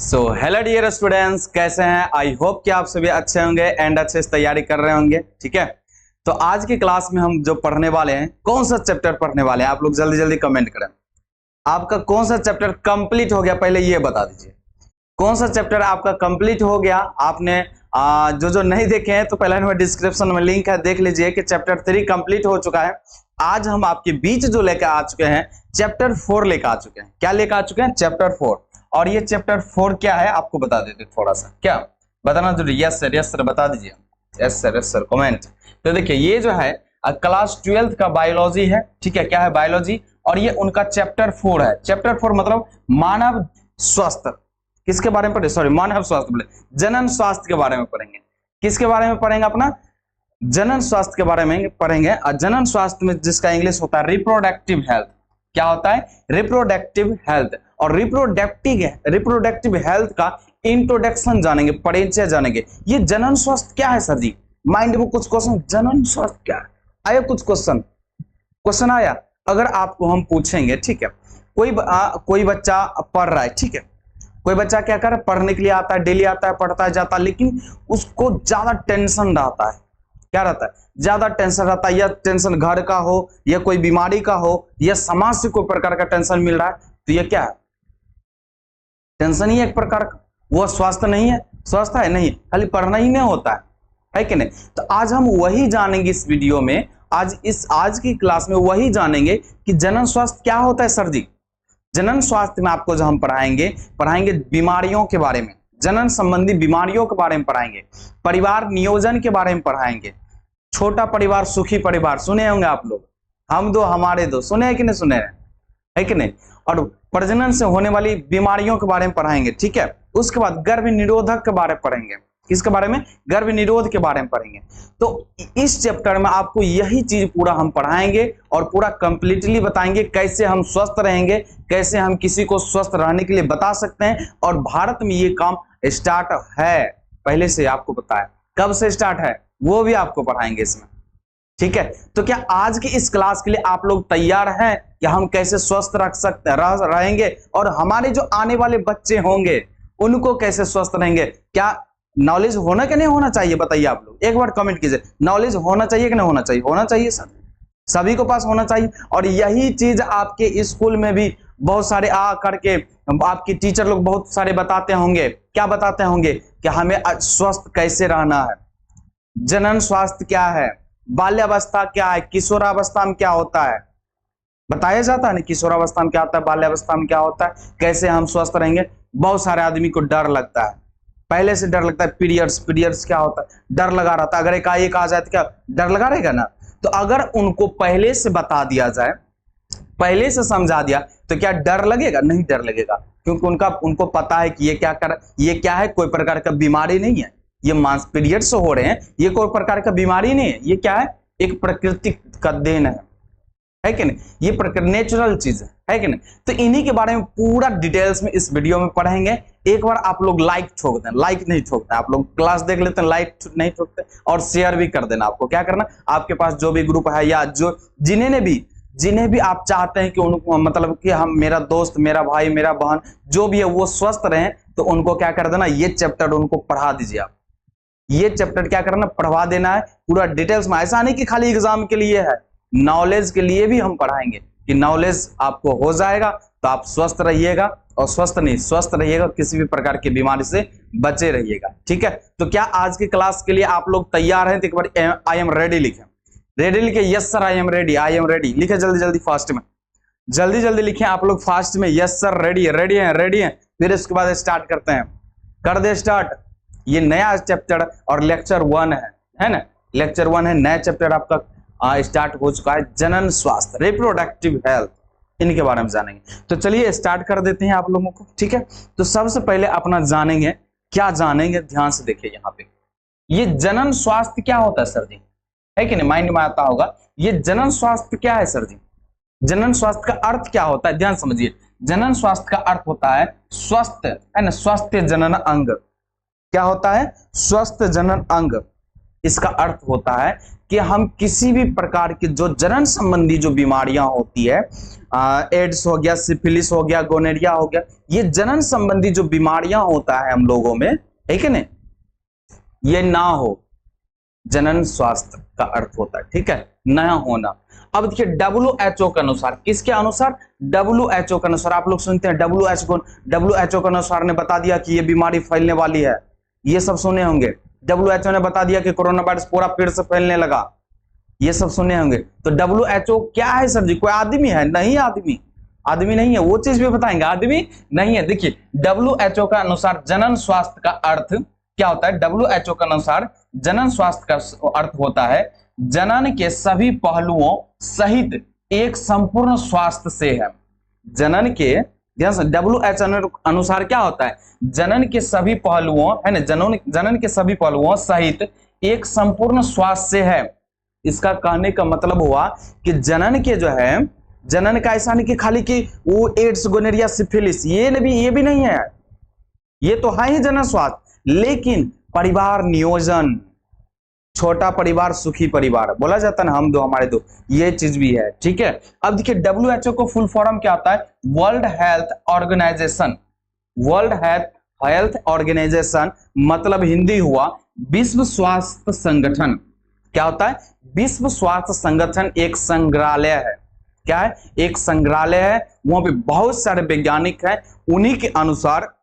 Hello dear students, कैसे हैं? I hope कि आप सभी अच्छे होंगे एंड अच्छे से तैयारी कर रहे होंगे। ठीक है, तो आज की क्लास में हम जो पढ़ने वाले हैं, कौन सा चैप्टर पढ़ने वाले हैं? आप लोग जल्दी जल्दी कमेंट करें। आपका कौन सा चैप्टर कंप्लीट हो गया, पहले ये बता दीजिए। कौन सा चैप्टर आपका कंप्लीट हो गया? आपने जो नहीं देखे हैं तो पहले में डिस्क्रिप्शन में लिंक है, देख लीजिए कि चैप्टर 3 कंप्लीट हो चुका है। आज हम आपके बीच जो लेकर आ चुके हैं, चैप्टर 4 लेकर आ चुके हैं। क्या लेकर आ चुके हैं? चैप्टर 4। और ये चैप्टर 4 क्या है आपको बता देते थोड़ा सा। क्या बताना जरूरी? यस सर बता दीजिए। Yes sir comment. तो देखिए, ये जो है क्लास 12 का बायोलॉजी है। ठीक है, क्या है? बायोलॉजी। और ये उनका चैप्टर 4 है। चैप्टर 4 मतलब मानव स्वास्थ्य। किसके बारे में पढ़े? सॉरी, मानव स्वास्थ्य बोले, जनन स्वास्थ्य के बारे में पढ़ेंगे। किसके बारे में पढ़ेंगे? अपना जनन स्वास्थ्य के बारे में पढ़ेंगे। और जनन स्वास्थ्य में जिसका इंग्लिश होता है रिप्रोडक्टिव हेल्थ। क्या होता है? Reproductive health. और रिप्रोडक्टिव हेल्थ का इंट्रोडक्शन जानेंगे, परिचय जानेंगे। ये जनन स्वास्थ्य क्या है सर जी? माइंड में कुछ क्वेश्चन, जनन स्वास्थ्य क्या है? आया कुछ क्वेश्चन आया? अगर आपको हम पूछेंगे, ठीक है, कोई बच्चा पढ़ रहा है, ठीक है, कोई बच्चा क्या कर रहा है? पढ़ने के लिए आता है, डेली आता है, पढ़ता है, जाता है, लेकिन उसको ज्यादा टेंशन रहता है। क्या रहता है? ज्यादा टेंशन रहता है। या टेंशन घर का हो, या कोई बीमारी का हो, या समाज से कोई प्रकार का टेंशन मिल रहा है, तो ये क्या है? टेंशन ही एक प्रकार का। वो स्वास्थ्य नहीं है? स्वास्थ्य है नहीं, खाली पढ़ना ही नहीं होता है कि नहीं? तो आज हम वही जानेंगे इस वीडियो में। आज की क्लास में वही जानेंगे कि जनन स्वास्थ्य क्या होता है सर जी। जनन स्वास्थ्य में आपको जो हम पढ़ाएंगे बीमारियों के बारे में, जनन संबंधी बीमारियों के बारे में पढ़ाएंगे, परिवार नियोजन के बारे में पढ़ाएंगे। छोटा परिवार सुखी परिवार सुने होंगे आप लोग, हम दो हमारे दो, सुने हैं कि नहीं सुने हैं? है कि नहीं? और प्रजनन से होने वाली बीमारियों के बारे में पढ़ाएंगे। ठीक है, उसके बाद गर्भ निरोधक के बारे में पढ़ेंगे। किसके बारे में? गर्भ निरोध के बारे में पढ़ेंगे। तो इस चैप्टर में आपको यही चीज पूरा हम पढ़ाएंगे और पूरा कंप्लीटली बताएंगे कैसे हम स्वस्थ रहेंगे, कैसे हम किसी को स्वस्थ रहने के लिए बता सकते हैं। और भारत में ये काम स्टार्ट है, पहले से आपको बताया। कब से स्टार्ट है वो भी आपको पढ़ाएंगे इसमें। ठीक है, तो क्या आज की इस क्लास के लिए आप लोग तैयार हैं कि हम कैसे स्वस्थ रख सकते रहेंगे, और हमारे जो आने वाले बच्चे होंगे उनको कैसे स्वस्थ रहेंगे? क्या नॉलेज होना कि नहीं होना चाहिए? बताइए आप लोग, एक बार कमेंट कीजिए। नॉलेज होना चाहिए कि नहीं होना चाहिए? होना चाहिए सर, सभी को पास होना चाहिए। और यही चीज आपके स्कूल में भी बहुत सारे आ करके आपके टीचर लोग बहुत सारे बताते होंगे। क्या बताते होंगे? कि हमें स्वस्थ कैसे रहना है, जनन स्वास्थ्य क्या है, बाल्यावस्था क्या है, किशोरावस्था में क्या होता है, बताया जाता है ना। किशोरावस्था में क्या होता है, बाल्यावस्था में क्या होता है, कैसे हम स्वस्थ रहेंगे। बहुत सारे आदमी को डर लगता है, पहले से डर लगता है। पीरियड्स क्या होता है, डर लगा रहता है। अगर एकाएक आ जाए तो क्या डर लगा रहेगा ना? तो अगर उनको पहले से बता दिया जाए, पहले से समझा दिया, तो क्या डर लगेगा? नहीं डर लगेगा, क्योंकि उनको पता है कि ये क्या है, कोई प्रकार का बीमारी नहीं है। ये मांस पीरियड्स हो रहे हैं, ये कोई प्रकार का बीमारी नहीं है। ये क्या है? एक प्रकृति का देन है कि नहीं? ये नेचुरल चीज है कि नहीं? तो इन्हीं के बारे में पूरा डिटेल्स में इस वीडियो में पढ़ेंगे। एक बार आप लोग लाइक ठोक दें, लाइक नहीं ठोकते आप लोग, क्लास देख लेते हैं, लाइक नहीं ठोकते, और शेयर भी कर देना। आपको क्या करना, आपके पास जो भी ग्रुप है, या जो जिन्हें भी आप चाहते हैं कि उनको, मतलब कि हम, मेरा दोस्त, मेरा भाई, मेरा बहन, जो भी है वो स्वस्थ रहे, तो उनको क्या कर देना, ये चैप्टर उनको पढ़ा दीजिए। आप ये चैप्टर क्या करना, पढ़वा देना है पूरा डिटेल्स में। ऐसा नहीं कि खाली एग्जाम के लिए है, नॉलेज के लिए भी हम पढ़ाएंगे, कि नॉलेज आपको हो जाएगा तो आप स्वस्थ रहिएगा, और स्वस्थ रहिएगा, किसी भी प्रकार की बीमारी से बचे रहिएगा। ठीक है, तो क्या आज की क्लास के लिए आप लोग तैयार हैं? तो एक बार आई एम रेडी लिखें। रेडी लिखे, yes sir I am ready, I am ready लिखे। जल्दी जल्दी फास्ट में, जल्दी जल्दी लिखे आप लोग फास्ट में। यस सर रेडी है, रेडी है। फिर इसके बाद स्टार्ट करते हैं, कर दे स्टार्ट। ये नया चैप्टर और लेक्चर 1 है ना? लेक्चर 1 है, नया चैप्टर आपका स्टार्ट हो चुका है। जनन स्वास्थ्य, रिप्रोडक्टिव हेल्थ, इनके बारे में जानेंगे। तो चलिए स्टार्ट कर देते हैं आप लोगों को। ठीक है, तो सबसे पहले अपना जानेंगे, क्या जानेंगे, ध्यान से देखिए यहाँ पे। ये जनन स्वास्थ्य क्या होता है सर जी? है कि नहीं? माइंड में आता होगा, ये जनन स्वास्थ्य क्या है सर जी? जनन स्वास्थ्य का अर्थ क्या होता है? ध्यान समझिए। जनन स्वास्थ्य का अर्थ होता है स्वस्थ, है ना, स्वस्थ जनन अंग। क्या होता है? स्वस्थ जनन अंग। इसका अर्थ होता है कि हम किसी भी प्रकार की जो जनन संबंधी जो बीमारियां होती है, एड्स हो गया, सिफिलिस हो गया, गोनेरिया हो गया, ये जनन संबंधी जो बीमारियां होता है हम लोगों में, ठीक है ना, ये ना हो, जनन स्वास्थ्य का अर्थ होता है, ठीक है, नया होना। अब देखिए WHO के अनुसार, किसके अनुसार? WHO के अनुसार। आप लोग सुनते हैं WHO के अनुसार ने बता दिया कि ये बीमारी फैलने वाली है, ये सब सुने होंगे। WHO ने बता दिया कि कोरोना वायरस पूरा पेड़ से फैलने लगा, ये सब सुने होंगे। तो WHO क्या है सर जी? कोई आदमी है? नहीं, आदमी नहीं है, वो चीज भी बताएंगे, आदमी नहीं है। देखिए WHO का अनुसार जनन स्वास्थ्य का अर्थ क्या होता है? WHO के अनुसार जनन स्वास्थ्य का अर्थ होता है जनन के सभी पहलुओं सहित एक संपूर्ण स्वास्थ्य से है। जनन के WHO अनुसार क्या होता है? जनन के सभी पहलुओं, है ना, जनन के सभी पहलुओं सहित एक संपूर्ण स्वास्थ्य से है। इसका कहने का मतलब हुआ कि जनन के जो है, जनन का ऐसा नहीं कि खाली कि वो एड्स, गोनेरिया, सिफिलिस, ये भी नहीं है, ये तो है ही जनन स्वास्थ्य। लेकिन परिवार नियोजन, छोटा परिवार सुखी परिवार बोला जाता है ना, हम दो हमारे दो, ये चीज भी है, ठीक है। अब देखिए WHO को फुल फॉर्म क्या होता है? World Health Organisation. World Health Organisation मतलब हिंदी हुआ विश्व स्वास्थ्य संगठन। क्या होता है? विश्व स्वास्थ्य संगठन एक संग्रहालय है। क्या है? एक संग्रहालय है, वहां पे बहुत सारे वैज्ञानिक हैं, उन्हीं के अनुसार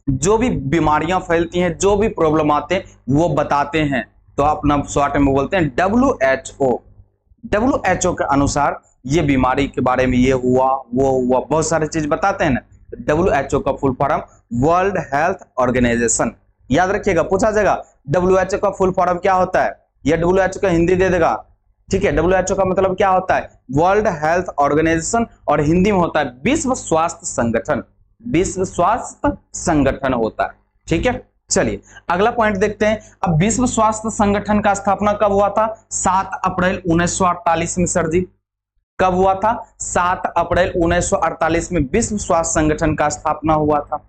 जो भी बीमारियां फैलती हैं, जो भी प्रॉब्लम आते हैं, वो बताते हैं। तो आप अपना शॉर्ट में बोलते हैं WHO के अनुसार ये बीमारी के बारे में ये हुआ, वो हुआ, बहुत सारी चीज बताते हैं ना। WHO का full form World Health Organisation. याद रखिएगा, पूछा जाएगा WHO का फुल फॉर्म क्या होता है, या WHO का हिंदी दे देगा, ठीक है। WHO का मतलब क्या होता है? वर्ल्ड हेल्थ ऑर्गेनाइजेशन, और हिंदी में होता है विश्व स्वास्थ्य संगठन। विश्व स्वास्थ्य संगठन होता है, ठीक है। चलिए अगला पॉइंट देखते हैं। अब विश्व स्वास्थ्य संगठन का स्थापना कब हुआ था? 7 अप्रैल 1948 में। सर जी कब हुआ था? 7 अप्रैल 1948 में विश्व स्वास्थ्य संगठन का स्थापना हुआ था,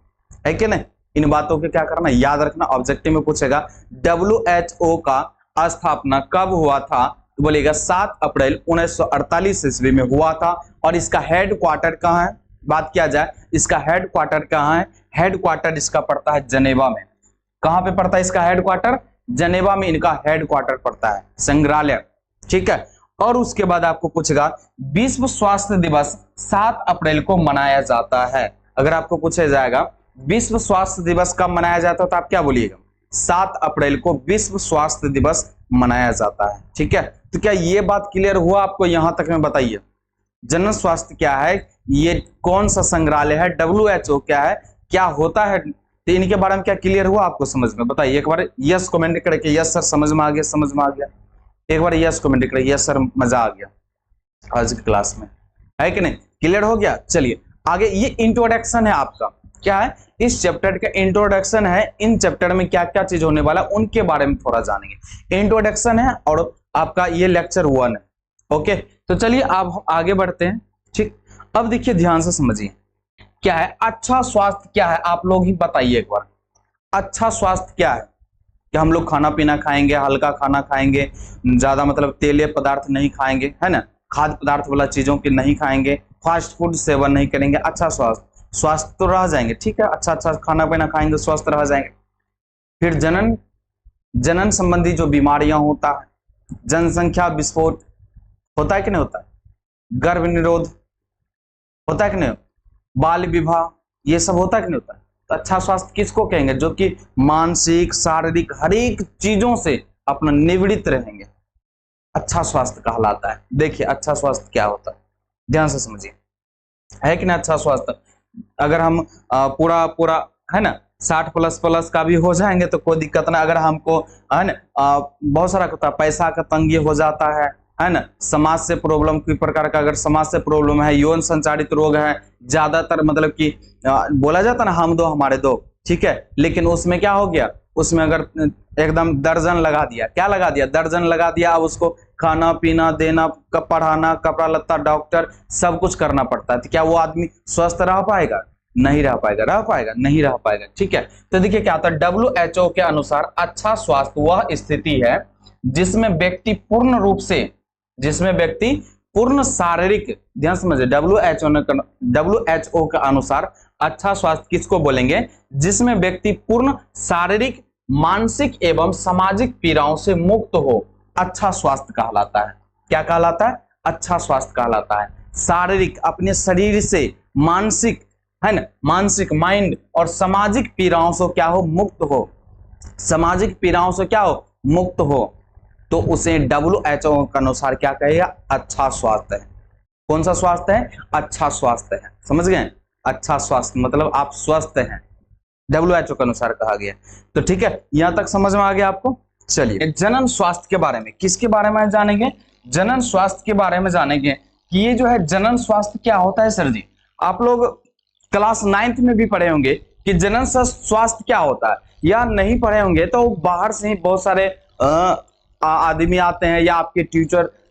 है कि नहीं? इन बातों को क्या करना, याद रखना, ऑब्जेक्टिव में पूछेगा WHO का स्थापना कब हुआ था, तो बोलेगा 7 अप्रैल 1948 ईस्वी में हुआ था। और इसका हेड क्वार्टर कहाँ है? बात किया जाए, इसका हेड क्वार्टर कहाँ है? हेड क्वार्टर इसका पड़ता है जनेवा में। कहां पे पड़ता है इसका हेड क्वार्टर? जनेवा में इनका हेड क्वार्टर पड़ता है, संग्रहालय, ठीक है। और उसके बाद आपको पूछेगा विश्व स्वास्थ्य दिवस 7 अप्रैल को मनाया जाता है। अगर आपको पूछा जाएगा विश्व स्वास्थ्य दिवस कब मनाया जाता है, तो आप क्या बोलिएगा? 7 अप्रैल को विश्व स्वास्थ्य दिवस मनाया जाता है, ठीक है। तो क्या ये बात क्लियर हुआ आपको? यहां तक में बताइए जनन स्वास्थ्य क्या है, ये कौन सा संग्रहालय है, WHO क्या है, क्या होता है, तो इनके बारे में क्या क्लियर हुआ आपको समझ में? बताइए एक बार यस कमेंट करके, यस सर समझ में आ गया, समझ में आ गया। एक बार यस कमेंट करिए, यस सर मजा आ गया आज की क्लास में, है कि नहीं? क्लियर हो गया। चलिए आगे, ये इंट्रोडक्शन है आपका, क्या है? इस चैप्टर का इंट्रोडक्शन है। इन चैप्टर में क्या क्या चीज होने वाला है उनके बारे में थोड़ा जानेंगे। इंट्रोडक्शन है और आपका ये लेक्चर 1 है, ओके। तो चलिए अब हम आगे बढ़ते हैं, ठीक। अब देखिए ध्यान से समझिए क्या है अच्छा स्वास्थ्य, क्या है आप लोग ही बताइए एक बार। अच्छा स्वास्थ्य क्या है? कि हम लोग खाना पीना खाएंगे, हल्का खाना खाएंगे, ज्यादा मतलब तेलीय पदार्थ नहीं खाएंगे, है ना, खाद्य पदार्थ वाला चीजों के नहीं खाएंगे, फास्ट फूड सेवन नहीं करेंगे। अच्छा स्वास्थ्य, स्वास्थ्य तो रह जाएंगे, ठीक है, अच्छा खाना पीना खाएंगे, स्वस्थ रह जाएंगे। फिर जनन संबंधी जो बीमारियां होता है, जनसंख्या विस्फोट होता है कि नहीं होता है, गर्भ निरोध होता है कि नहीं, बाल विवाह, ये सब होता है कि नहीं होता है। तो अच्छा स्वास्थ्य किसको कहेंगे? जो कि मानसिक, शारीरिक, हर एक चीजों से अपना निवृत्त रहेंगे, अच्छा स्वास्थ्य कहलाता है। देखिए अच्छा स्वास्थ्य क्या होता है, ध्यान से समझिए, है कि नहीं? अच्छा स्वास्थ्य अगर हम पूरा है ना 60+ का भी हो जाएंगे तो कोई दिक्कत ना। अगर हमको है ना बहुत सारा पैसा का तंगी हो जाता है ना, समाज से प्रॉब्लम, कोई प्रकार का अगर समाज से प्रॉब्लम है, यौन संचारित रोग है, ज्यादातर मतलब कि बोला जाता ना हम दो हमारे दो, ठीक है। लेकिन उसमें क्या हो गया, उसमें अगर एकदम दर्जन लगा दिया, क्या लगा दिया? दर्जन लगा दिया। अब उसको खाना पीना देना, पढ़ाना, कपड़ा लत्ता, डॉक्टर, सब कुछ करना पड़ता है। तो क्या वो आदमी स्वस्थ रह पाएगा? नहीं रह पाएगा। रह पाएगा? नहीं रह पाएगा, ठीक है। तो देखिए क्या होता है, WHO के अनुसार अच्छा स्वास्थ्य वह स्थिति है जिसमें व्यक्ति पूर्ण रूप से, जिसमें व्यक्ति पूर्ण शारीरिक, ध्यान समझिए, WHO के अनुसार अच्छा स्वास्थ्य किसको बोलेंगे? जिसमें व्यक्ति पूर्ण शारीरिक, मानसिक एवं सामाजिक पीड़ाओं से मुक्त हो, अच्छा स्वास्थ्य कहलाता है। क्या कहलाता है? अच्छा स्वास्थ्य कहलाता है। शारीरिक, अपने शरीर से, मानसिक, है ना, मानसिक माइंड, और सामाजिक पीड़ाओं से क्या हो? मुक्त हो। सामाजिक पीड़ाओं से क्या हो? मुक्त हो, तो उसे WHO के अनुसार क्या कहेगा? अच्छा स्वास्थ्य है। कौन सा स्वास्थ्य है? अच्छा स्वास्थ्य है। समझ गए? अच्छा स्वास्थ्य मतलब आप स्वस्थ हैं, WHO के अनुसार कहा गया। तो ठीक है, यहां तक समझ में आ गया आपको? चलिए, जनन स्वास्थ्य के बारे में, किसके बारे में जानेंगे? जनन स्वास्थ्य के बारे में जानेंगे कि ये जो है जनन स्वास्थ्य क्या होता है। सर जी, आप लोग क्लास 9th में भी पढ़े होंगे कि जनन स्वास्थ्य क्या होता है, या नहीं पढ़े होंगे तो बाहर से ही बहुत सारे आदमी आते हैं, या आपके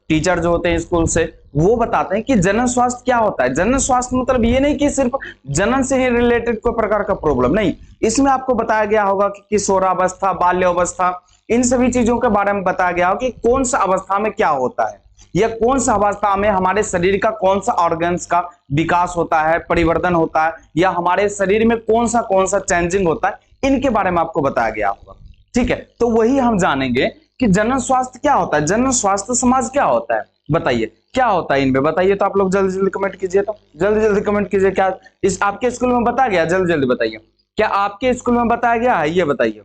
टीचर जो होते हैं स्कूल से, वो बताते हैं कि जनन स्वास्थ्य क्या होता है। जनन स्वास्थ्य मतलब ये नहीं कि सिर्फ जनन से ही रिलेटेड कोई प्रकार का प्रॉब्लम, नहीं, इसमें आपको बताया गया होगा कि किशोरावस्था, बाल्यावस्था, इन सभी चीजों के बारे में बताया गया होगा कि कौन सा अवस्था में क्या होता है, या कौन सा अवस्था में हमारे शरीर का कौन सा ऑर्गन्स का विकास होता है, परिवर्तन होता है, या हमारे शरीर में कौन सा चेंजिंग होता है, इनके बारे में आपको बताया गया होगा। ठीक है, तो वही हम जानेंगे कि जनन स्वास्थ्य क्या होता है, जनन स्वास्थ्य समाज क्या होता है, बताइए क्या होता है इनमें, बताइए। तो आप लोग जल्दी जल्दी कमेंट कीजिए, तो जल्दी जल्दी कमेंट कीजिए। क्या इस आपके स्कूल में बताया गया? जल्दी जल्दी बताइए, क्या आपके स्कूल में बताया गया है? ये बताइए,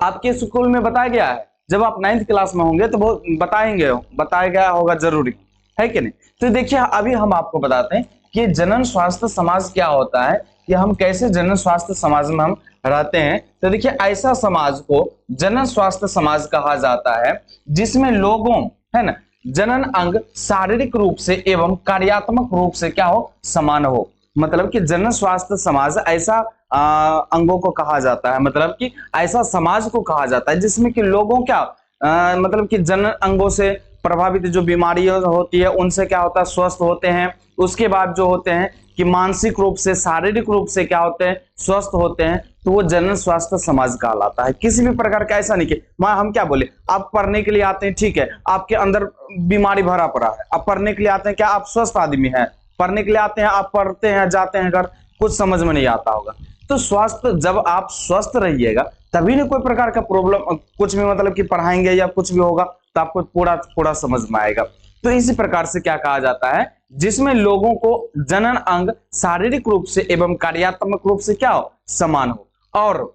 आपके स्कूल में बताया गया है? जब आप 9th क्लास में होंगे तो वो बताया गया होगा, जरूरी है कि नहीं? तो देखिए, अभी हम आपको बताते हैं कि जनन स्वास्थ्य समाज क्या होता है, कि हम कैसे जनन स्वास्थ्य समाज में हम रहते हैं। तो देखिए, ऐसा समाज को जनन स्वास्थ्य समाज कहा जाता है जिसमें लोगों, है ना, जनन अंग शारीरिक रूप से एवं कार्यात्मक रूप से क्या हो? समान हो। मतलब कि जनन स्वास्थ्य समाज ऐसा अंगों को कहा जाता है, मतलब कि ऐसा समाज को कहा जाता है जिसमें कि लोगों क्या मतलब कि जनन अंगों से प्रभावित जो बीमारियां होती है उनसे क्या होता है? स्वस्थ होते हैं। उसके बाद जो होते हैं कि मानसिक रूप से, शारीरिक रूप से क्या होते हैं? स्वस्थ होते हैं, तो वो जनन स्वास्थ्य समाज कहलाता है। किसी भी प्रकार का ऐसा नहीं कि हम क्या बोले, आप पढ़ने के लिए आते हैं, ठीक है, आपके अंदर बीमारी भरा पड़ा है, आप पढ़ने के लिए आते हैं, क्या आप स्वस्थ आदमी हैं? पढ़ने के लिए आते हैं, आप पढ़ते हैं, जाते हैं घर, कुछ समझ में नहीं आता होगा। तो स्वास्थ्य, जब आप स्वस्थ रहिएगा तभी ना कोई प्रकार का प्रॉब्लम, कुछ भी मतलब कि पढ़ाएंगे या कुछ भी होगा तो आपको पूरा समझ में आएगा। तो इसी प्रकार से क्या कहा जाता है? जिसमें लोगों को जनन अंग शारीरिक रूप से एवं कार्यात्मक रूप से क्या हो? समान हो, और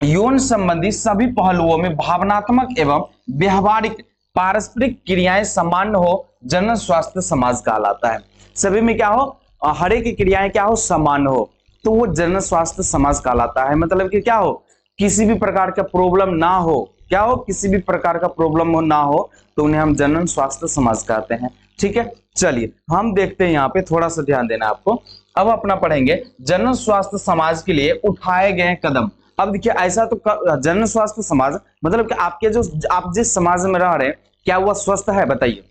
यौन संबंधी सभी पहलुओं में भावनात्मक एवं व्यवहारिक पारस्परिक क्रियाएं समान हो, जनन स्वास्थ्य समाज कहलाता है। सभी में क्या हो? हर एक क्रियाएं क्या हो? समान हो, तो वो जनन स्वास्थ्य समाज कहलाता है। मतलब कि क्या हो? किसी भी प्रकार का प्रॉब्लम ना हो, क्या हो? किसी भी प्रकार का प्रॉब्लम हो ना हो, तो उन्हें हम जनन स्वास्थ्य समाज कहते हैं। ठीक है, चलिए हम देखते हैं, यहाँ पे थोड़ा सा ध्यान देना आपको। अब अपना पढ़ेंगे जनन स्वास्थ्य समाज के लिए उठाए गए कदम। अब देखिए, ऐसा तो जनन स्वास्थ्य समाज मतलब कि आपके जो, आप जिस समाज में रह रहे हैं, क्या वह स्वस्थ है? बताइए,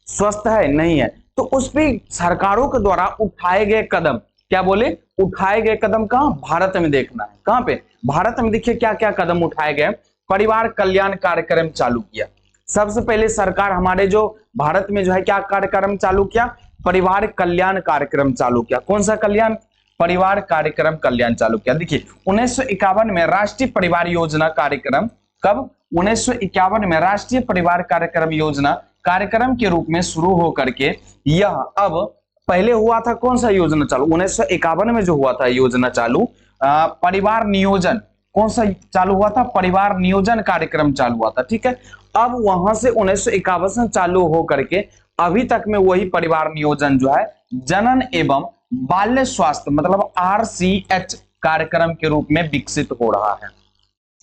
स्वस्थ है? नहीं है, तो उस पर सरकारों के द्वारा उठाए गए कदम, क्या बोले? उठाए गए कदम कहां? भारत में देखना है। कहां पे? भारत में। देखिए क्या क्या कदम उठाए गए। परिवार कल्याण कार्यक्रम चालू किया। सबसे पहले सरकार हमारे जो भारत में जो है क्या कार्यक्रम चालू किया? परिवार कल्याण कार्यक्रम चालू किया। कौन सा कल्याण? परिवार कार्यक्रम कल्याण चालू किया। देखिए 1951 में राष्ट्रीय परिवार योजना कार्यक्रम, कब? 1951 में राष्ट्रीय परिवार कार्यक्रम योजना कार्यक्रम के रूप में शुरू होकर के यह अब पहले हुआ था कौन सा योजना चालू? 1951 में जो हुआ था योजना चालू, परिवार नियोजन, कौन सा चालू हुआ था? परिवार नियोजन कार्यक्रम चालू हुआ था। ठीक है, अब वहां से 1951 से चालू हो करके अभी तक में वही परिवार नियोजन जो है जनन एवं बाल्य स्वास्थ्य मतलब RCH कार्यक्रम के रूप में विकसित हो रहा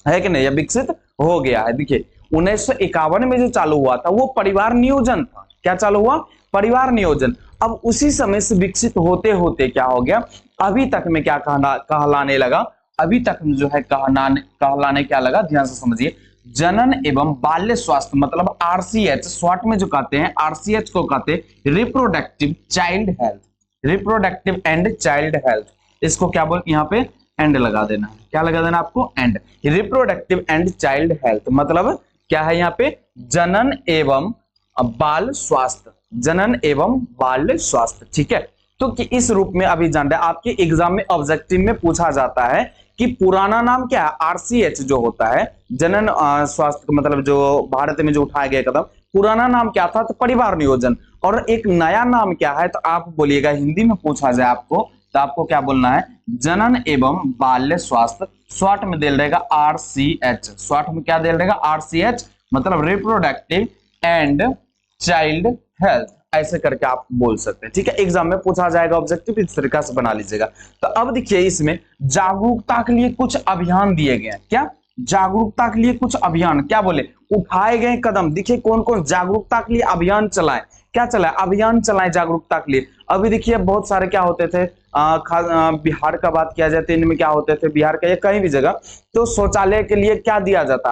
है कि नहीं? यह विकसित हो गया है। देखिए 1951 में जो चालू हुआ था वो परिवार नियोजन था। क्या चालू हुआ? परिवार नियोजन। अब उसी समय से विकसित होते होते क्या हो गया? अभी तक में क्या कहलाने लगा? अभी तक जो है कहलाने क्या लगा? ध्यान से समझिए, जनन एवं बाल्य स्वास्थ्य मतलब RCH, शॉर्ट में जो कहते हैं RCH को कहते हैं reproductive child health, reproductive and child health. इसको क्या बोल, यहाँ पे एंड लगा देना। क्या लगा देना आपको? And. Reproductive and child health मतलब क्या है यहाँ पे, जनन एवं बाल स्वास्थ्य, जनन एवं बाल स्वास्थ्य, ठीक है। तो कि इस रूप में अभी जान रहे, आपके एग्जाम में ऑब्जेक्टिव में पूछा जाता है कि पुराना नाम क्या है, आरसीएच जो होता है, जनन स्वास्थ्य, मतलब जो भारत में जो उठाया गया कदम, पुराना नाम क्या था, तो परिवार नियोजन, और एक नया नाम क्या है, तो आप बोलिएगा, हिंदी में पूछा जाए आपको तो आपको क्या बोलना है, जनन एवं बाल्य स्वास्थ्य, शॉर्ट में दे रहेगा आरसीएच, शॉर्ट में क्या दे रहेगा, आरसीएच, मतलब रिप्रोडक्टिव एंड चाइल्ड हेल्थ, ऐसे करके आप बोल सकते हैं, ठीक है। एग्जाम में पूछा जाएगा ऑब्जेक्टिव, इस तरीका से बना लीजिएगा। तो अब देखिए इसमें जागरूकता के लिए कुछ अभियान दिए गए हैं, क्या, जागरूकता के लिए कुछ अभियान, क्या बोले, उठाए गए कदम, देखिए कौन कौन जागरूकता के लिए अभियान चलाएं, क्या चलाए, अभियान चलाएं जागरूकता के लिए। अभी देखिए बहुत सारे क्या होते थे, बिहार का बात किया जाए तो इनमें क्या होते थे, बिहार का या कहीं भी जगह, तो शौचालय के लिए क्या दिया जाता,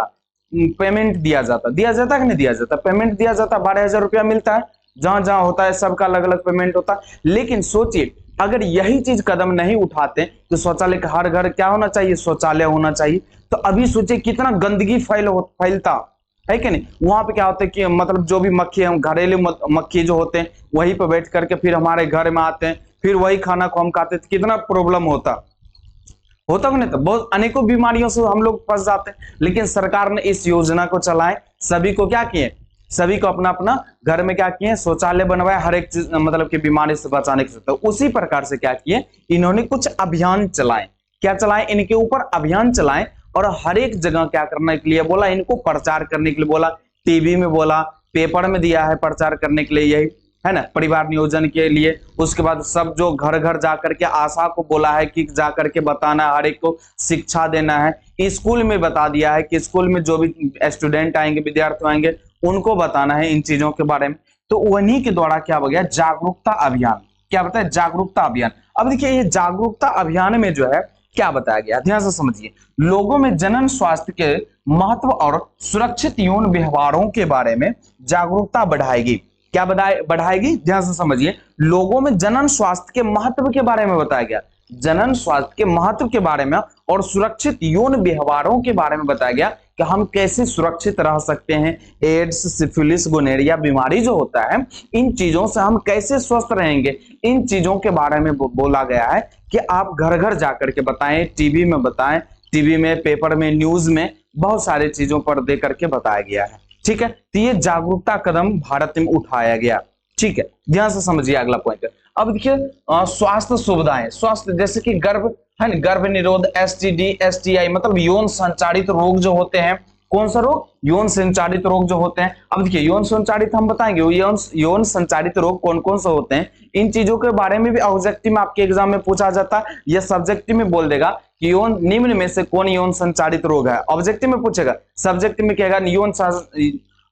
पेमेंट दिया जाता कि नहीं दिया जाता, पेमेंट दिया जाता, 12,000 रुपया मिलता है, जहां जहां होता है सबका अलग अलग पेमेंट होता है। लेकिन सोचिए अगर यही चीज कदम नहीं उठाते तो शौचालय का हर घर क्या होना चाहिए, शौचालय होना चाहिए। तो अभी सोचिए कितना गंदगी फैलता है कि नहीं, वहां पे क्या होता है कि मतलब जो भी मक्खी, हम घरेलू मक्खी जो होते हैं वहीं पे बैठ करके फिर हमारे घर में आते हैं, फिर वही खाना को हम खाते हैं, कितना प्रॉब्लम होता कि नहीं, तो बहुत अनेकों बीमारियों से हम लोग फंस जाते हैं। लेकिन सरकार ने इस योजना को चलाए, सभी को क्या किए, सभी को अपना अपना घर में क्या किए, शौचालय बनवाए, हर एक चीज मतलब कि बीमारी से बचाने के लिए। उसी प्रकार से क्या किए, इन्होंने कुछ अभियान चलाए, क्या चलाए, इनके ऊपर अभियान चलाए, और हर एक जगह क्या करने के लिए बोला, इनको प्रचार करने के लिए बोला, टीवी में बोला, पेपर में दिया है प्रचार करने के लिए, यही है ना, परिवार नियोजन के लिए। उसके बाद सब जो घर घर जाकर के आशा को बोला है कि जाकर के बताना, हर एक को शिक्षा देना है। स्कूल में बता दिया है कि स्कूल में जो भी स्टूडेंट आएंगे, विद्यार्थी आएंगे, उनको बताना है इन चीजों के बारे में। तो उन्हीं के द्वारा क्या हो गया, जागरूकता अभियान, क्या बताया, जागरूकता अभियान। अब देखिए ये जागरूकता अभियान में जो है क्या बताया गया, ध्यान से समझिए, लोगों में जनन स्वास्थ्य के महत्व और सुरक्षित यौन व्यवहारों के बारे में जागरूकता बढ़ाएगी, क्या बढ़ाएगी, ध्यान से समझिए, लोगों में जनन स्वास्थ्य के महत्व के बारे में बताया गया, जनन स्वास्थ्य के महत्व के बारे में और सुरक्षित यौन व्यवहारों के बारे में बताया गया कि हम कैसे सुरक्षित रह सकते हैं, एड्स, सिफिलिस, गोनेरिया बीमारी जो होता है, इन चीजों से हम कैसे स्वस्थ रहेंगे, इन चीजों के बारे में बोला गया है कि आप घर घर जाकर के बताएं, टीवी में बताएं, टीवी में, पेपर में, न्यूज में, बहुत सारे चीजों पर दे करके बताया गया है, ठीक है। तो ये जागरूकता कदम भारत में उठाया गया, ठीक है, ध्यान से समझिए अगला पॉइंट। अब देखिए स्वास्थ्य सुविधाएं, स्वास्थ्य जैसे कि गर्भ है ना, गर्भ निरोध, एसटीडी, एसटीआई, मतलब यौन संचारित रोग जो होते हैं, कौन सा रोग, यौन संचारित रोग जो होते हैं। अब देखिए यौन संचारित हम बताएंगे, यौन संचारित रोग कौन कौन से होते हैं, इन चीजों के बारे में भी ऑब्जेक्टिव में आपके एग्जाम में पूछा जाता है, या सब्जेक्टिव में बोल देगा कि यौन निम्न में से कौन यौन संचारित रोग है, ऑब्जेक्टिव में पूछेगा, सब्जेक्टिव में कहेगा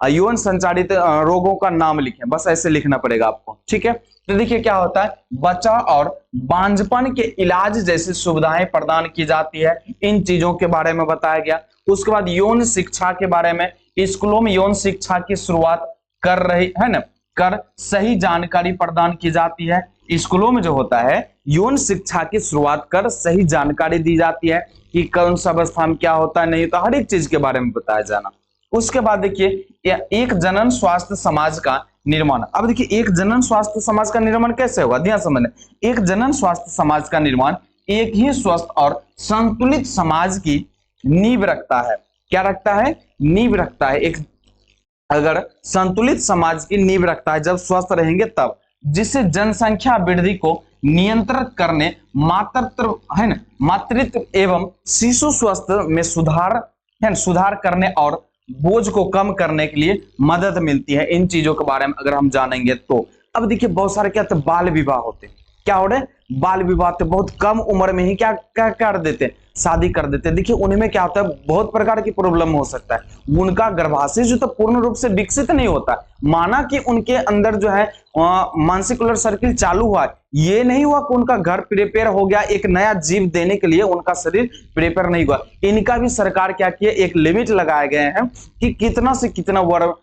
यौन संचारित रोगों का नाम लिखें, बस ऐसे लिखना पड़ेगा आपको, ठीक है। तो देखिए क्या होता है, बच्चा और बांझपन के इलाज जैसी सुविधाएं प्रदान की जाती है, इन चीजों के बारे में बताया गया। उसके बाद यौन शिक्षा के बारे में, स्कूलों में यौन शिक्षा की शुरुआत कर रही है ना, कर सही जानकारी प्रदान की जाती है, स्कूलों में जो होता है यौन शिक्षा की शुरुआत कर सही जानकारी दी जाती है कि कौन सा अवस्था में क्या होता है, नहीं तो हर एक चीज के बारे में बताया जाना। उसके बाद देखिए एक जनन स्वास्थ्य समाज का निर्माण। अब देखिए एक जनन स्वास्थ्य समाज का निर्माण कैसे होगा, ध्यान समझना, एक जनन स्वास्थ्य समाज का निर्माण एक ही स्वस्थ और संतुलित समाज की नींव रखता है, क्या रखता है, नींव रखता है, एक अगर संतुलित समाज की नींव रखता है, जब स्वस्थ रहेंगे तब, जिससे जनसंख्या वृद्धि को नियंत्रित करने, मातृत्व है ना, मातृत्व एवं शिशु स्वास्थ्य में सुधार है, सुधार करने और बोझ को कम करने के लिए मदद मिलती है। इन चीजों के बारे में अगर हम जानेंगे तो। अब देखिए बहुत सारे क्या होते हैं, बाल विवाह होते हैं, क्या हो रहे हैं, बाल विवाह तो बहुत कम उम्र में ही क्या क्या कर देते हैं, शादी कर देते हैं। देखिए उनमें क्या होता है, बहुत प्रकार की प्रॉब्लम हो सकता है, उनका गर्भाशय जो तो पूर्ण रूप से विकसित नहीं होता, माना कि उनके अंदर जो है मानसिकुलर सर्किल चालू हुआ, ये नहीं हुआ कि उनका घर प्रिपेयर हो गया, एक नया जीव देने के लिए उनका शरीर प्रिपेयर नहीं हुआ। इनका भी सरकार क्या किया, एक लिमिट लगाए गए हैं कि कितना से कितना वर्ष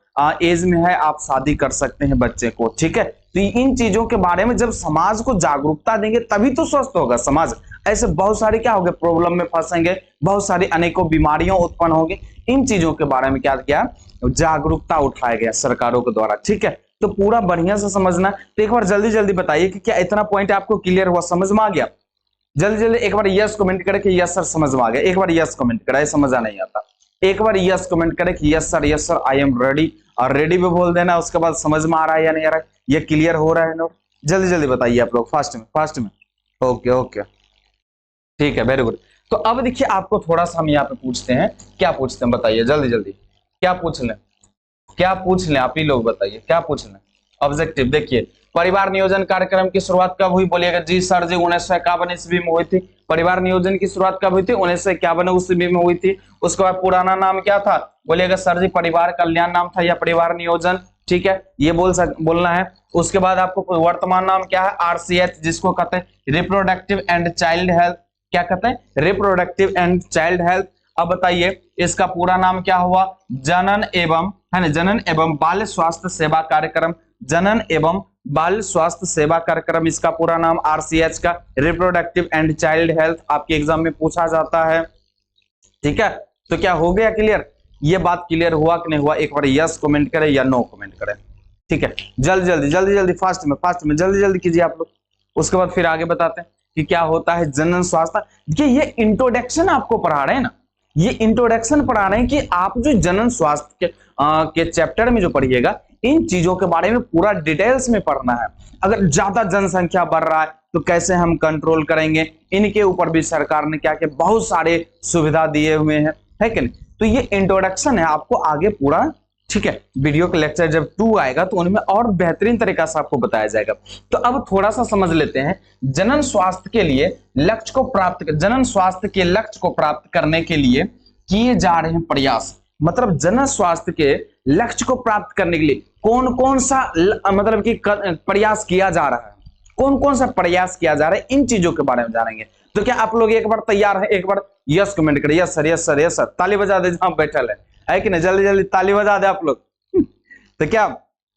एज में है आप शादी कर सकते हैं बच्चे को, ठीक है। तो इन चीजों के बारे में जब समाज को जागरूकता देंगे तभी तो स्वस्थ होगा समाज। ऐसे बहुत सारे क्या होंगे, प्रॉब्लम में फंसेंगे, बहुत सारी अनेकों बीमारियां उत्पन्न होंगी। इन चीजों के बारे में क्या किया, जागरूकता उठाया गया सरकारों के द्वारा। ठीक है, तो पूरा बढ़िया से समझना। तो एक बार जल्दी जल्दी बताइए कि क्या इतना पॉइंट आपको क्लियर हुआ, समझ में आ गया? जल्दी जल्दी एक बार यस कमेंट करें कि यस सर समझ में आ गया। एक बार यस कमेंट करें, समझा नहीं आता। एक बार यस कमेंट करें कि yes sir I am ready, और रेडी भी बोल देना, उसके बाद समझ में आ रहा है या नहीं आ रहा है, ये क्लियर हो रहा है ना? जल्दी जल्दी बताइए आप लोग, फास्ट में फास्ट में। ओके ओके ठीक है, वेरी गुड। तो अब देखिए आपको थोड़ा सा हम यहाँ पे पूछते हैं, क्या पूछते हैं बताइए जल्दी जल्दी, क्या पूछ लें, क्या पूछ लें आप ही लोग बताइए, क्या पूछ लें? ऑब्जेक्टिव देखिए, परिवार नियोजन कार्यक्रम की शुरुआत कब हुई? बोलिएगा जी सर जी 1951 ईस्वी में हुई थी। परिवार नियोजन की शुरुआत कब हुई थी? 1951 ईस्वी में हुई थी। उसके बाद पुराना नाम क्या था? बोलिएगा सर जी परिवार कल्याण नाम था या परिवार नियोजन। ठीक है, ये बोलना है। उसके बाद आपको वर्तमान नाम क्या है? RCH, जिसको कहते हैं रिप्रोडक्टिव एंड चाइल्ड हेल्थ। क्या कहते हैं? Reproductive and child health. अब बताइए इसका पूरा नाम क्या हुआ? जनन एवं, है ना, जनन एवं बाल स्वास्थ्य सेवा कार्यक्रम। जनन एवं बाल स्वास्थ्य सेवा कार्यक्रम, इसका पूरा नाम RCH का, रिप्रोडक्टिव एंड चाइल्ड हेल्थ, आपके एग्जाम में पूछा जाता है। ठीक है, तो क्या हो गया क्लियर? ये बात क्लियर हुआ कि नहीं हुआ? एक बार यस कमेंट करें या नो कमेंट करें। ठीक है, जल्दी जल्दी जल्दी जल्दी फास्ट में जल्दी जल्दी कीजिए आप लोग। उसके बाद फिर आगे बताते हैं कि क्या होता है जनन स्वास्थ्य। देखिए ये इंट्रोडक्शन आपको पढ़ा रहे हैं ना, ये इंट्रोडक्शन पढ़ा रहे हैं कि आप जो जनन स्वास्थ्य के चैप्टर में जो पढ़िएगा, इन चीजों के बारे में पूरा डिटेल्स में पढ़ना है। अगर ज्यादा जनसंख्या बढ़ रहा है तो कैसे हम कंट्रोल करेंगे, इनके ऊपर भी सरकार ने क्या किया, बहुत सारे सुविधा दिए हुए हैं, है कि नहीं? तो ये इंट्रोडक्शन है, आपको आगे पूरा, ठीक है, वीडियो का लेक्चर जब 2 आएगा तो उनमें और बेहतरीन तरीका से आपको बताया जाएगा। तो अब थोड़ा सा समझ लेते हैं जनन स्वास्थ्य के लिए लक्ष्य को प्राप्त, जनन स्वास्थ्य के लक्ष्य को प्राप्त करने के लिए किए जा रहे हैं प्रयास। मतलब जनन स्वास्थ्य के लक्ष्य को प्राप्त करने के लिए कौन कौन सा मतलब कि प्रयास किया जा रहा है, कौन कौन सा प्रयास किया जा रहा है, इन चीजों के बारे में जानेंगे। तो क्या आप लोग एक बार तैयार है? एक बार यस कमेंट करिए, yes sir yes sir yes sir, ताली बजा दे जहां बैठल है कि नहीं? जल्दी जल्दी ताली बजा दे आप लोग। तो क्या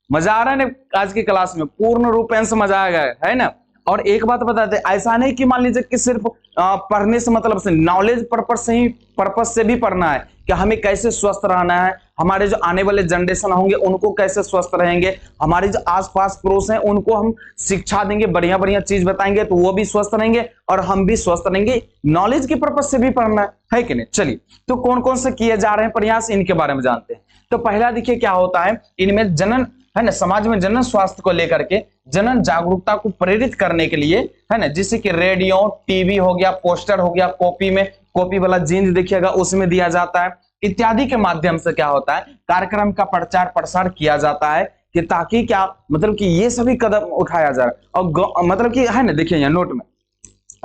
मजा आ रहा है ना आज की क्लास में? पूर्ण रूपेण से मजा आ गया है ना? और एक बात बताते, ऐसा नहीं कि मान लीजिए कि सिर्फ पढ़ने से मतलब से, नॉलेज पर्पस से भी पढ़ना है कि हमें कैसे स्वस्थ रहना है, हमारे जो आने वाले जनरेशन होंगे उनको कैसे स्वस्थ रहेंगे, हमारे जो आसपास पड़ोस हैं उनको हम शिक्षा देंगे, बढ़िया बढ़िया चीज बताएंगे तो वो भी स्वस्थ रहेंगे और हम भी स्वस्थ रहेंगे। नॉलेज के पर्पस से भी पढ़ना है कि नहीं? चलिए, तो कौन कौन से किए जा रहे हैं प्रयास, इनके बारे में जानते हैं। तो पहला देखिए क्या होता है, इनमें जनन, है ना, समाज में जनन स्वास्थ्य को लेकर के जनन जागरूकता को प्रेरित करने के लिए, है ना, जैसे कि रेडियो, टीवी हो गया, पोस्टर हो गया, कॉपी में कॉपी वाला जीन्स देखिएगा उसमें दिया जाता है, इत्यादि के माध्यम से क्या होता है, कार्यक्रम का प्रचार प्रसार किया जाता है कि ताकि क्या मतलब कि ये सभी कदम उठाया जाए। और मतलब कि है ना, देखिए यहाँ नोट में,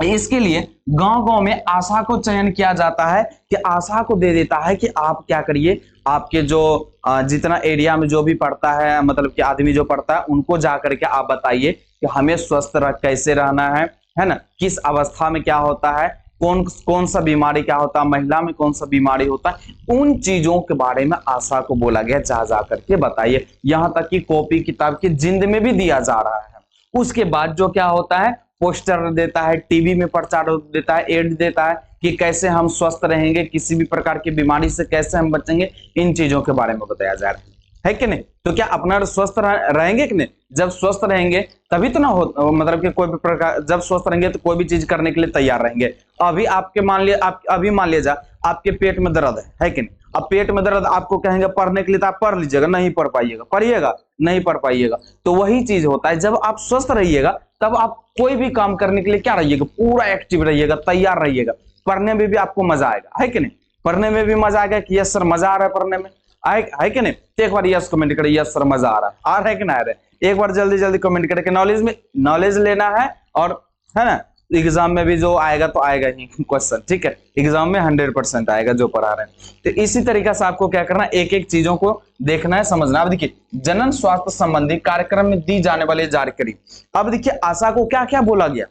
इसके लिए गांव गांव में आशा को चयन किया जाता है कि आशा को दे देता है कि आप क्या करिए, आपके जो जितना एरिया में जो भी पढ़ता है, मतलब कि आदमी जो पढ़ता है, उनको जाकर के आप बताइए कि हमें स्वस्थ कैसे रहना है ना, किस अवस्था में क्या होता है, कौन कौन सा बीमारी क्या होता है, महिला में कौन सा बीमारी होता है, उन चीजों के बारे में आशा को बोला गया जा करके बताइए। यहां तक कि कॉपी किताब की जिंद में भी दिया जा रहा है। उसके बाद जो क्या होता है, पोस्टर देता है, टीवी में प्रचार देता है, एड देता है कि कैसे हम स्वस्थ रहेंगे, किसी भी प्रकार की बीमारी से कैसे हम बचेंगे, इन चीजों के बारे में बताया जा रहा है कि नहीं? तो क्या अपना स्वस्थ रहेंगे कि नहीं? जब स्वस्थ रहेंगे तभी तो ना हो, मतलब कि कोई भी प्रकार, जब स्वस्थ रहेंगे तो कोई भी चीज करने के लिए तैयार रहेंगे। अभी आपके मान लिया, आप अभी मान लीजिए आपके पेट में दर्द है कि नहीं? अब पेट में दर्द आपको कहेंगे पढ़ने के लिए, तो आप पढ़ लीजिएगा, नहीं पढ़ पाइएगा, पढ़िएगा नहीं पढ़ पाइएगा। तो वही चीज होता है, जब आप स्वस्थ रहिएगा तब आप कोई भी काम करने के लिए क्या रहिएगा, पूरा एक्टिव रहिएगा, तैयार रहिएगा, पढ़ने में भी आपको मजा आएगा, है कि नहीं? पढ़ने में भी मजा आएगा कि यस सर मजा आ रहा है पढ़ने में, है कि नहीं? तो एक बार यस कमेंट करें, यस सर मजा आ रहा है कि ना आ रहा है? एक बार जल्दी जल्दी कमेंट करें कि नॉलेज में, नॉलेज लेना है, और है ना, एग्जाम में भी जो आएगा तो आएगा ही क्वेश्चन, ठीक है, एग्जाम में 100% आएगा जो पढ़ा रहे हैं। तो इसी तरीके से आपको क्या करना है, एक एक चीजों को देखना है, समझना। अब देखिए जनन स्वास्थ्य संबंधी कार्यक्रम में दी जाने वाली जानकारी। अब देखिए आशा को क्या क्या बोला गया,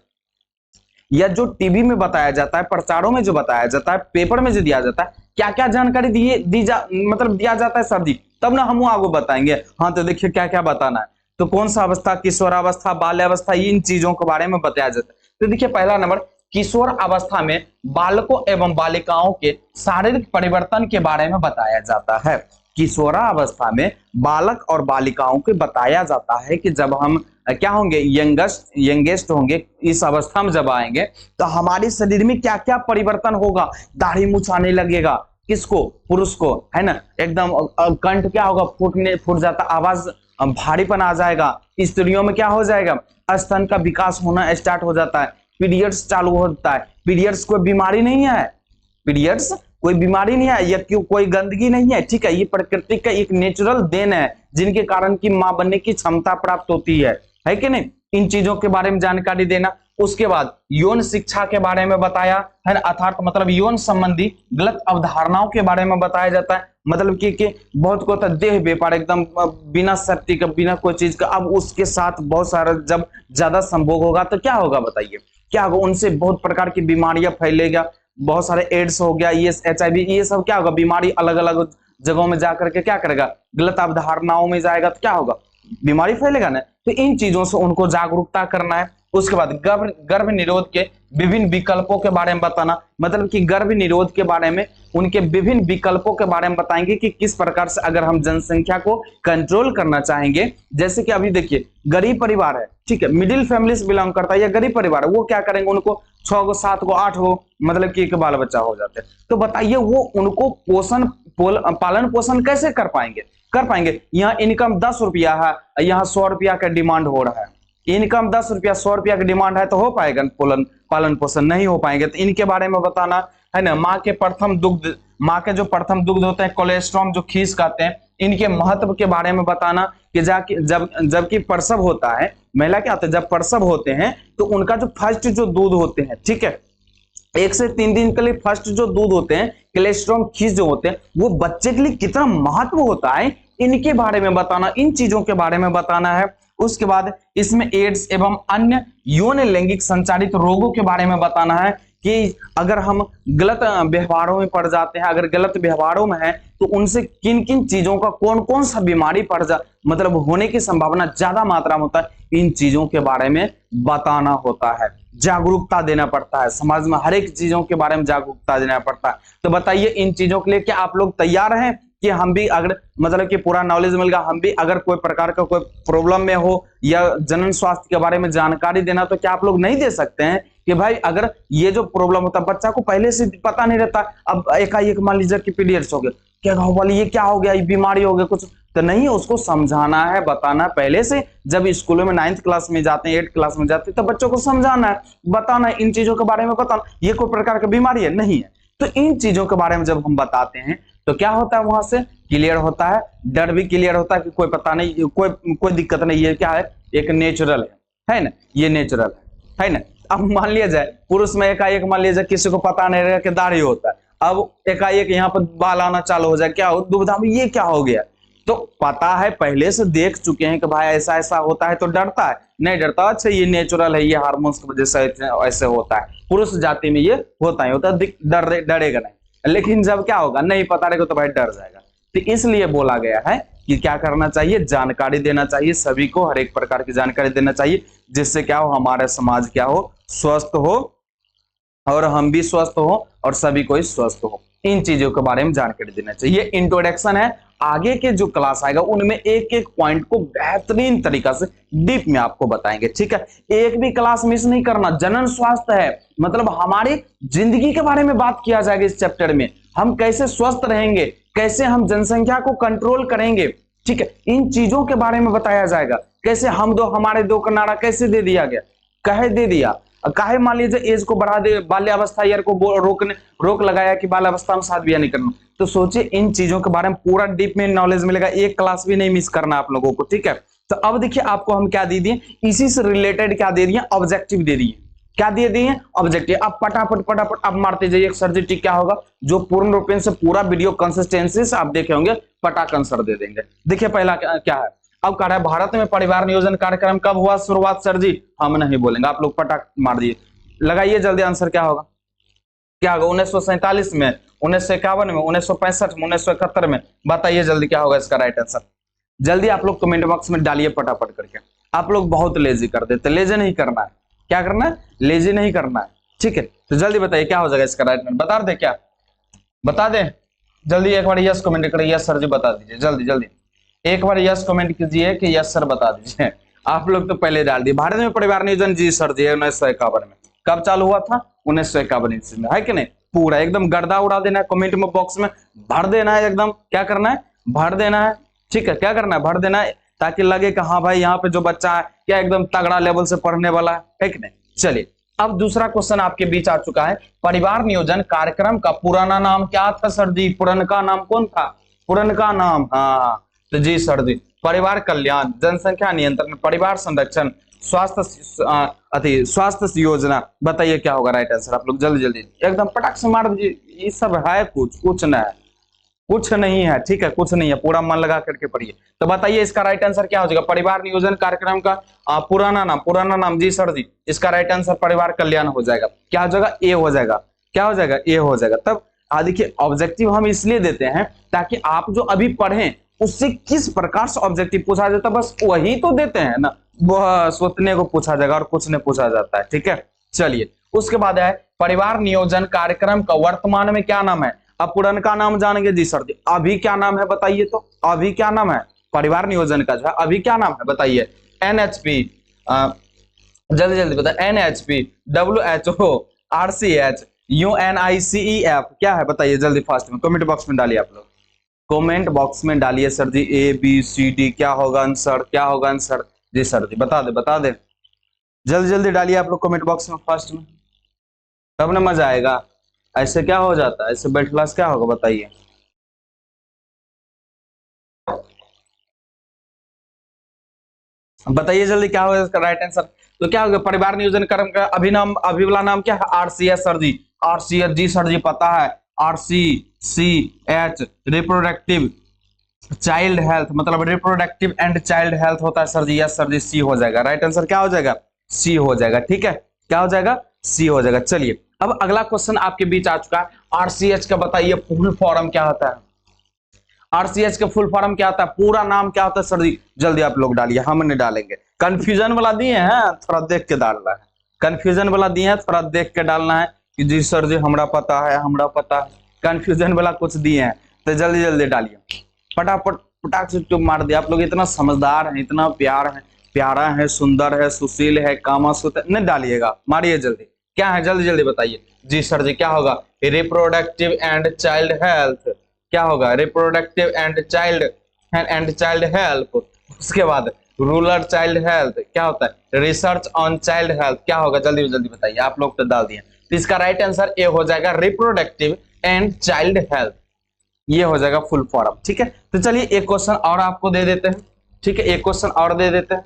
या जो टीवी में बताया जाता है, प्रचारों में जो बताया जाता है, पेपर में जो दिया जाता है, क्या क्या जानकारी मतलब दिया जाता है सर जी, तब ना हम आगे बताएंगे। हाँ तो देखिए क्या क्या बताना है, तो कौन सा अवस्था, किशोरावस्था, बाल्यावस्था, इन चीजों के बारे में बताया जाता है। तो देखिए पहला नंबर किशोर अवस्था में बालकों एवं बालिकाओं के शारीरिक परिवर्तन के बारे में बताया जाता है। किशोरावस्था में बालक और बालिकाओं को बताया जाता है कि जब हम क्या होंगे, यंगेस्ट होंगे, इस अवस्था में जब आएंगे तो हमारे शरीर में क्या क्या परिवर्तन होगा। दाढ़ी मूछ आने लगेगा, किसको, पुरुष को, है ना, एकदम कंठ क्या होगा, फूट जाता, आवाज भारीपन आ जाएगा। स्त्रियों में क्या हो जाएगा, स्तन का विकास होना स्टार्ट हो जाता है, पीरियड्स चालू होता है। पीरियड्स कोई बीमारी नहीं है, पीरियड्स कोई बीमारी नहीं है, या क्यों कोई गंदगी नहीं है, ठीक है, ये प्रकृति का एक नेचुरल देन है जिनके कारण की मां बनने की क्षमता प्राप्त होती है कि नहीं। इन चीजों के बारे में जानकारी देना। उसके बाद यौन शिक्षा के बारे में बताया है ना, अर्थात मतलब यौन संबंधी गलत अवधारणाओं के बारे में बताया जाता है। मतलब कि बहुत को देह व्यापार एकदम बिना शक्ति का, बिना कोई चीज का, अब उसके साथ बहुत सारा जब ज्यादा संभोग होगा तो क्या होगा, बताइए क्या होगा, उनसे बहुत प्रकार की बीमारियां फैलेगा, बहुत सारे एड्स हो गया, ये HIV, ये सब क्या होगा, बीमारी अलग अलग जगहों में जाकर के क्या करेगा, गलत अवधारणाओं में जाएगा तो क्या होगा, बीमारी फैलेगा ना। तो इन चीजों से उनको जागरूकता करना है। उसके बाद गर्भ निरोध के विभिन्न विकल्पों के बारे में बताना, मतलब कि गर्भ निरोध के बारे में उनके विभिन्न विकल्पों के बारे में बताएंगे कि किस प्रकार से अगर हम जनसंख्या को कंट्रोल करना चाहेंगे। जैसे कि अभी देखिए गरीब परिवार है, ठीक है, मिडिल फैमिली से बिलोंग करता है या गरीब परिवार है, वो क्या करेंगे, उनको 6 गो 7 गो 8 गो मतलब कि एक बाल बच्चा हो जाते हैं। तो बताइए वो उनको पालन पोषण कैसे कर पाएंगे। यहाँ इनकम 10 रुपया है, यहाँ 100 रुपया का डिमांड हो रहा है, इनकम 10 रुपया 100 रुपया की डिमांड है, तो हो पाएगा पालन पोषण, नहीं हो पाएंगे। तो इनके बारे में बताना है ना। माँ के जो प्रथम दुग्ध होते हैं, कोलेस्ट्रॉम जो खीस कहते हैं, इनके महत्व के बारे में बताना कि जबकि प्रसव होता है, महिला क्या होता है, जब प्रसव होते हैं तो उनका जो फर्स्ट जो दूध होते हैं, ठीक है, 1 से 3 दिन के लिए फर्स्ट जो दूध होते हैं, कोलेस्ट्रॉम खीस जो होते हैं, वो बच्चे के लिए कितना महत्व होता है, इनके बारे में बताना, इन चीजों के बारे में बताना है। उसके बाद इसमें एड्स एवं अन्य यौन लैंगिक संचारित रोगों के बारे में बताना है कि अगर हम गलत व्यवहारों में पड़ जाते हैं, अगर गलत व्यवहारों में है तो उनसे किन किन चीजों का कौन कौन सा बीमारी मतलब होने की संभावना ज्यादा मात्रा में होता है, इन चीजों के बारे में बताना होता है। जागरूकता देना पड़ता है, समाज में हर एक चीजों के बारे में जागरूकता देना पड़ता है। तो बताइए इन चीजों के लिए क्या आप लोग तैयार हैं कि हम भी अगर मतलब कि पूरा नॉलेज मिल गया, हम भी अगर कोई प्रकार का कोई प्रॉब्लम में हो या जनन स्वास्थ्य के बारे में जानकारी देना, तो क्या आप लोग नहीं दे सकते हैं कि भाई अगर ये जो प्रॉब्लम होता है, बच्चा को पहले से पता नहीं रहता, अब एकाएक मान लीजिए कि पीरियड्स हो गए, क्या बोले ये क्या हो गया, ये बीमारी हो गया कुछ, तो नहीं, उसको समझाना है, बताना पहले से। जब स्कूलों में 9th क्लास में जाते हैं, 8th क्लास में जाते हैं, तो बच्चों को समझाना है, बताना है, इन चीजों के बारे में बताना, ये कोई प्रकार की बीमारी है नहीं है। तो इन चीजों के बारे में जब हम बताते हैं तो क्या होता है, वहां से क्लियर होता है, डर भी क्लियर होता है कि कोई पता नहीं, कोई दिक्कत नहीं, ये क्या है, एक नेचुरल है ना, ये नेचुरल है ना। अब मान लिया जाए पुरुष में एकाएक मान लिया जाए किसी को पता नहीं रहेगा कि दाढ़ी होता है, अब एकाएक यहाँ पर बाल आना चालू हो जाए, क्या हो, दुविधा में ये क्या हो गया, तो पता है, पहले से देख चुके हैं कि भाई ऐसा ऐसा होता है, तो डरता है नहीं, डरता, अच्छा ये नेचुरल है, ये हार्मोन्स की वजह से ऐसे होता है, पुरुष जाति में ये होता है, डरेगा नहीं। लेकिन जब क्या होगा, नहीं पता रहेगा तो भाई डर जाएगा। तो इसलिए बोला गया है कि क्या करना चाहिए, जानकारी देना चाहिए, सभी को हर एक प्रकार की जानकारी देना चाहिए, जिससे क्या हो, हमारा समाज क्या हो, स्वस्थ हो, और हम भी स्वस्थ हो और सभी कोई स्वस्थ हो। इन चीजों के बारे में जानकारी देना चाहिए। इंट्रोडक्शन है, आगे के जो क्लास आएगा उनमें एक एक पॉइंट को बेहतरीन तरीका से डीप में आपको बताएंगे, ठीक है, एक भी क्लास मिस नहीं करना। जनन स्वास्थ्य है, मतलब हमारी जिंदगी के बारे में बात किया जाएगा इस चैप्टर में, हम कैसे स्वस्थ रहेंगे, कैसे हम जनसंख्या को कंट्रोल करेंगे, ठीक है, इन चीजों के बारे में बताया जाएगा। कैसे हमारे दो का नारा कैसे दे दिया गया, कहे दे दिया, काहे मान लीजिए एज को बढ़ा दे, बाल्यावस्था ईयर को रोक लगाया कि बाल्यावस्था में शादी नहीं करना। तो सोचिए इन चीजों के बारे में पूरा डीप में नॉलेज मिलेगा, एक क्लास भी नहीं मिस करना आप लोगों को, ठीक है। तो अब देखिए आपको हम क्या दे दिए, इसी से रिलेटेड क्या दे दिए, ऑब्जेक्टिव दे दिए, क्या दे दिए, ऑब्जेक्टिव। अब फटाफट अब मारते जाइए, सर जी क्या होगा, जो पूर्ण रूप से पूरा वीडियो कंसिस्टेंसी से आप देखे होंगे, पटाक आंसर दे देंगे। देखिए पहला क्या है, अब कह रहा है भारत में परिवार नियोजन कार्यक्रम कब हुआ शुरुआत, सर जी हम नहीं बोलेंगे, आप लोग पटाख मार दिए, लगाइए जल्दी आंसर क्या होगा, क्या होगा, 1947 में, 1951 में, 1965 में, 1971 में, बताइए जल्दी क्या होगा इसका राइट आंसर। जल्दी आप लोग कमेंट बॉक्स में डालिए फटाफट करके। आप लोग बहुत लेजी कर देते, लेजी नहीं करना है, क्या करना है, लेजी नहीं करना है, ठीक है, तो जल्दी बताइए क्या हो जाएगा इसका राइट आंसर, बता दे क्या, बता दे जल्दी, एक बार यस कमेंट करिए, यस सर जी बता दीजिए जल्दी जल्दी, एक बार यस कमेंट कीजिए कि यस सर बता दीजिए। आप लोग तो पहले डाल दिए। भारत में परिवार नियोजन, जी सर जी 1951 में। कब चालू हुआ था? 1951 ईस्वी में, है कि नहीं? पूरा एकदम गर्दा उड़ा देना है, कमेंट में बॉक्स में भर देना है, एकदम क्या करना है, भर देना है। ठीक है, क्या करना है, भर देना है, ताकि लगे कि हाँ भाई यहाँ पे जो बच्चा है क्या एकदम तगड़ा लेवल से पढ़ने वाला है कि नहीं। चलिए अब दूसरा क्वेश्चन आपके बीच आ चुका है। परिवार नियोजन कार्यक्रम का पुराना नाम क्या था सर जी? पुराना नाम कौन था? पुराना नाम, हाँ तो जी सर जी, परिवार कल्याण, जनसंख्या नियंत्रण, परिवार संरक्षण, स्वास्थ्य योजना। बताइए क्या होगा राइट आंसर, आप लोग जल्दी जल्दी एकदम पटाख से मार दीजिए। ये सब है कुछ ना है, कुछ नहीं है, ठीक है, कुछ नहीं है, पूरा मन लगा करके पढ़िए। तो बताइए इसका राइट आंसर क्या हो जाएगा? परिवार नियोजन कार्यक्रम का पुराना नाम, जी सर जी, इसका राइट आंसर परिवार कल्याण हो जाएगा। क्या हो जाएगा? ए हो जाएगा। क्या हो जाएगा? ए हो जाएगा। तब देखिए ऑब्जेक्टिव हम इसलिए देते हैं ताकि आप जो अभी पढ़ें उससे किस प्रकार से ऑब्जेक्टिव पूछा जाता है, बस वही तो देते हैं ना, बस उतने को पूछा जाएगा और कुछ नहीं पूछा जाता है। ठीक है, चलिए उसके बाद है परिवार नियोजन कार्यक्रम का वर्तमान में क्या नाम है? अब पुराना नाम जानेंगे जी सर जी, अभी क्या नाम है बताइए, तो अभी क्या नाम है परिवार नियोजन का, अभी क्या नाम है बताइए? NHP, जल्दी जल्दी बताइए, NHP, WHO, RCH, UNICEF, क्या है बताइए जल्दी फास्ट में, कमेंट बॉक्स में डालिए, आप लोग कमेंट बॉक्स में डालिए सर जी। ABCD क्या होगा आंसर, क्या होगा आंसर? जी सर जी बता दे जल्दी जल्दी डालिए आप लोग कमेंट बॉक्स में फास्ट में, तब ना मजा आएगा। ऐसे क्या हो जाता है, ऐसे बैठ क्लास क्या होगा बताइए? बताइए जल्दी क्या होगा इसका राइट आंसर। तो क्या होगा? परिवार नियोजन कार्यक्रम का अभी वाला नाम क्या है? RCS सर जी, RCS जी सर जी पता है, RCCH रिप्रोडक्टिव चाइल्ड हेल्थ, मतलब रिप्रोडक्टिव एंड चाइल्ड हेल्थ होता है सर जी। यस सर जी, सी हो जाएगा। राइट आंसर क्या हो जाएगा? सी हो जाएगा। ठीक है, क्या हो जाएगा? सी हो जाएगा। चलिए अब अगला क्वेश्चन आपके बीच आ चुका है। RCH का बताइए फुल फॉर्म क्या होता है? RCH का फुल फॉर्म क्या होता है? पूरा नाम क्या होता है सर जी? जल्दी आप लोग डालिए, हम नहीं डालेंगे। कंफ्यूजन वाला दिए हैं, थोड़ा देख के डालना है। कंफ्यूजन वाला दिए हैं, थोड़ा देख के डालना है कि जी सर जी हमरा पता है, हमरा पता है। कंफ्यूजन वाला कुछ दिए हैं तो जल्दी जल्दी डालिए, फटाफट पटाख से टूब मार दिया। आप लोग इतना समझदार हैं, इतना प्यारा है, सुंदर है, सुशील है, कामासुत नहीं डालिएगा, मारिए जल्दी। क्या है जल्दी जल्दी बताइए। जी सर जी क्या होगा? Reproductive and child health. क्या होगा? Reproductive and child health. उसके बाद रूरल चाइल्ड हेल्थ क्या होता है? Research on child health. क्या होगा? जल्दी जल्दी बताइए, आप लोग तो डाल दिए। तो इसका राइट आंसर ए हो जाएगा, रिप्रोडक्टिव एंड चाइल्ड हेल्थ। ये हो जाएगा फुल फॉर्म। ठीक है, तो चलिए एक क्वेश्चन और आपको दे देते हैं। ठीक है, एक क्वेश्चन और दे देते हैं।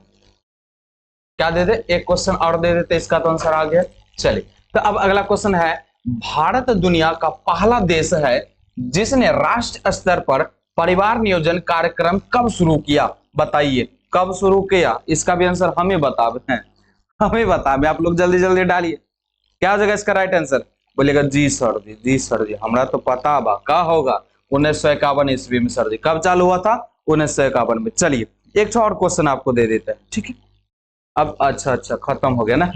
क्या दे दे? एक क्वेश्चन और दे देते, इसका तो आंसर आ गया। चलिए तो अब अगला क्वेश्चन है, भारत दुनिया का पहला देश है जिसने राष्ट्र स्तर पर परिवार नियोजन कार्यक्रम कब शुरू किया? बताइए कब शुरू किया? इसका भी आंसर हमें बतावे, आप लोग जल्दी जल्दी डालिए। क्या हो जाएगा इसका राइट आंसर? बोलेगा जी सर जी, जी सर जी हमरा तो पता बा। क्या होगा? 1951 ईस्वी में सर जी। कब चालू हुआ था? 1951 में। चलिए एक और क्वेश्चन आपको दे देते हैं। ठीक है, अब अच्छा खत्म हो गया ना।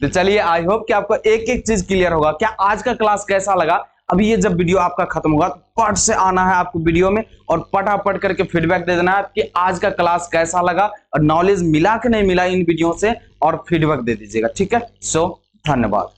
तो चलिए आई होप कि आपको एक एक चीज क्लियर होगा। क्या आज का क्लास कैसा लगा? अभी ये जब वीडियो आपका खत्म होगा तो पट से आना है आपको वीडियो में और पटापट करके फीडबैक दे देना है कि आज का क्लास कैसा लगा और नॉलेज मिला कि नहीं मिला इन वीडियो से, और फीडबैक दे दीजिएगा। ठीक है, सो धन्यवाद।